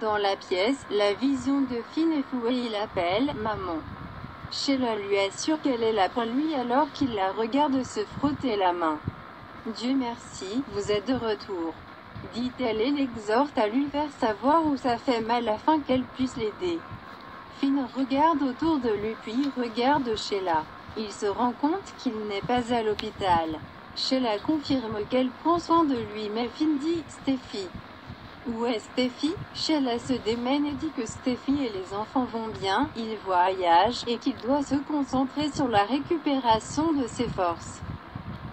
Dans la pièce, la vision de Finn est floue et il appelle « Maman ». Sheila lui assure qu'elle est là pour lui alors qu'il la regarde se frotter la main. « Dieu merci, vous êtes de retour », dit-elle et l'exhorte à lui faire savoir où ça fait mal afin qu'elle puisse l'aider. Finn regarde autour de lui puis regarde Sheila. Il se rend compte qu'il n'est pas à l'hôpital. Sheila confirme qu'elle prend soin de lui mais Finn dit « Steffi. » Où est Steffi? Sheila se démène et dit que Steffi et les enfants vont bien, ils voyagent, et qu'il doit se concentrer sur la récupération de ses forces.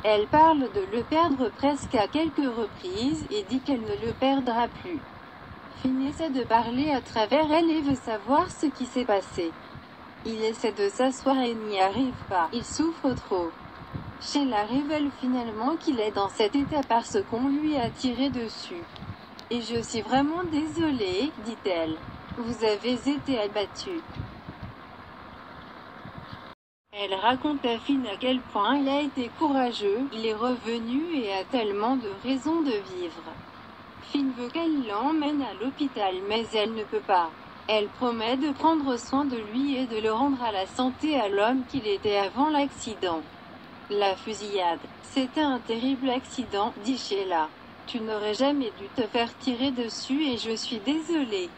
Elle parle de le perdre presque à quelques reprises, et dit qu'elle ne le perdra plus. Finn essaie de parler à travers elle et veut savoir ce qui s'est passé. Il essaie de s'asseoir et n'y arrive pas, il souffre trop. Sheila révèle finalement qu'il est dans cet état parce qu'on lui a tiré dessus. « Et je suis vraiment désolée, dit-elle. Vous avez été abattu. » Elle raconte à Finn à quel point il a été courageux, il est revenu et a tellement de raisons de vivre. Finn veut qu'elle l'emmène à l'hôpital mais elle ne peut pas. Elle promet de prendre soin de lui et de le rendre à la santé à l'homme qu'il était avant l'accident. La fusillade. C'était un terrible accident, dit Sheila. Tu n'aurais jamais dû te faire tirer dessus et je suis désolée.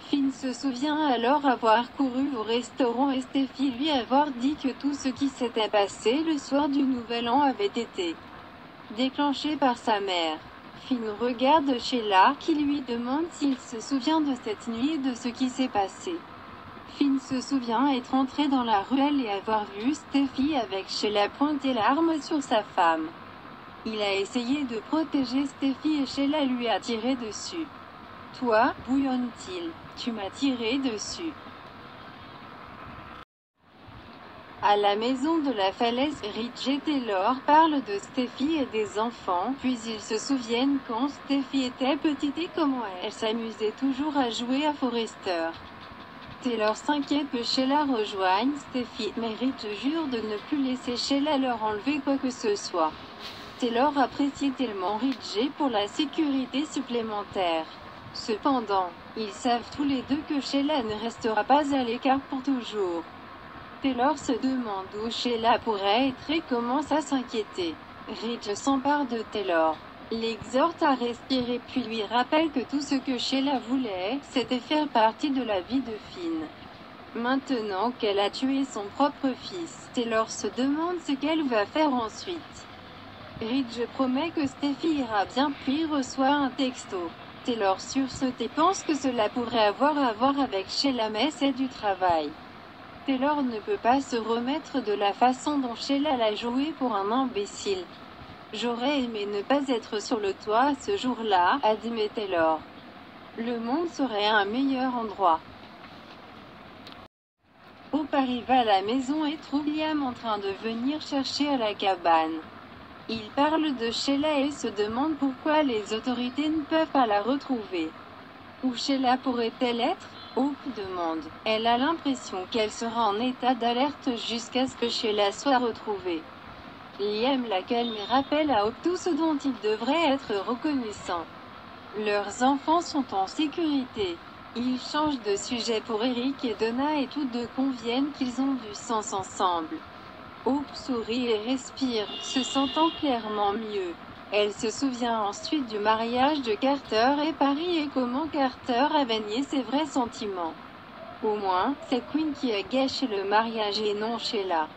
Finn se souvient alors avoir couru au restaurant et Steffi lui avoir dit que tout ce qui s'était passé le soir du Nouvel An avait été déclenché par sa mère. Finn regarde Sheila, qui lui demande s'il se souvient de cette nuit et de ce qui s'est passé. Finn se souvient être entré dans la ruelle et avoir vu Steffi avec Sheila pointer l'arme sur sa femme. Il a essayé de protéger Steffi et Sheila lui a tiré dessus. « Toi, bouillonne-t-il, tu m'as tiré dessus. » À la maison de la falaise, Rich et Taylor parlent de Steffi et des enfants, puis ils se souviennent quand Steffi était petite et comment elle s'amusait toujours à jouer à Forrester. Taylor s'inquiète que Sheila rejoigne Steffi, mais Rich jure de ne plus laisser Sheila leur enlever quoi que ce soit. Taylor apprécie tellement Ridgey pour la sécurité supplémentaire. Cependant, ils savent tous les deux que Sheila ne restera pas à l'écart pour toujours. Taylor se demande où Sheila pourrait être et commence à s'inquiéter. Ridge s'empare de Taylor, l'exhorte à respirer puis lui rappelle que tout ce que Sheila voulait, c'était faire partie de la vie de Finn. Maintenant qu'elle a tué son propre fils, Taylor se demande ce qu'elle va faire ensuite. Ridge promet que Steffi ira bien puis reçoit un texto. Taylor sursaute et pense que cela pourrait avoir à voir avec Sheila mais c'est du travail. Taylor ne peut pas se remettre de la façon dont Sheila l'a joué pour un imbécile. J'aurais aimé ne pas être sur le toit ce jour-là, admet Taylor. Le monde serait un meilleur endroit. Hope arrive à la maison et trouve Liam en train de venir chercher à la cabane. Il parle de Sheila et se demande pourquoi les autorités ne peuvent pas la retrouver. Où Sheila pourrait-elle être? Hope demande. Elle a l'impression qu'elle sera en état d'alerte jusqu'à ce que Sheila soit retrouvée. Liam la calme et rappelle à Hope tout ce dont il devrait être reconnaissant. Leurs enfants sont en sécurité. Ils changent de sujet pour Eric et Donna et tous deux conviennent qu'ils ont du sens ensemble. Hope sourit et respire, se sentant clairement mieux. Elle se souvient ensuite du mariage de Carter et parie et comment Carter avait nié ses vrais sentiments. Au moins, c'est Quinn qui a gâché le mariage et non Sheila.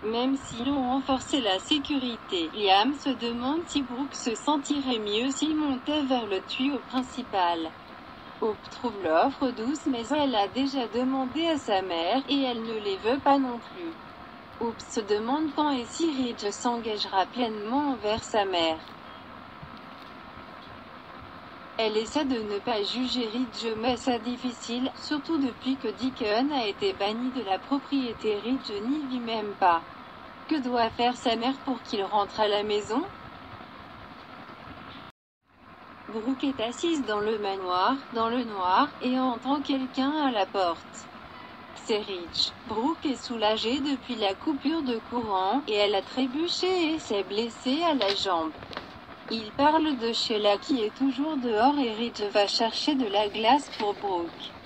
Même s'ils ont renforcé la sécurité, Liam se demande si Brooke se sentirait mieux s'il montait vers le tuyau principal. Hope trouve l'offre douce mais elle a déjà demandé à sa mère et elle ne les veut pas non plus. Hope se demande quand et si Ridge s'engagera pleinement envers sa mère. Elle essaie de ne pas juger Ridge mais c'est difficile, surtout depuis que Deacon a été banni de la propriété. Ridge n'y vit même pas. Que doit faire sa mère pour qu'il rentre à la maison? Brooke est assise dans le manoir, dans le noir, et entend quelqu'un à la porte. C'est Ridge. Brooke est soulagée depuis la coupure de courant, et elle a trébuché et s'est blessée à la jambe. Il parle de Sheila qui est toujours dehors et Ridge va chercher de la glace pour Brooke.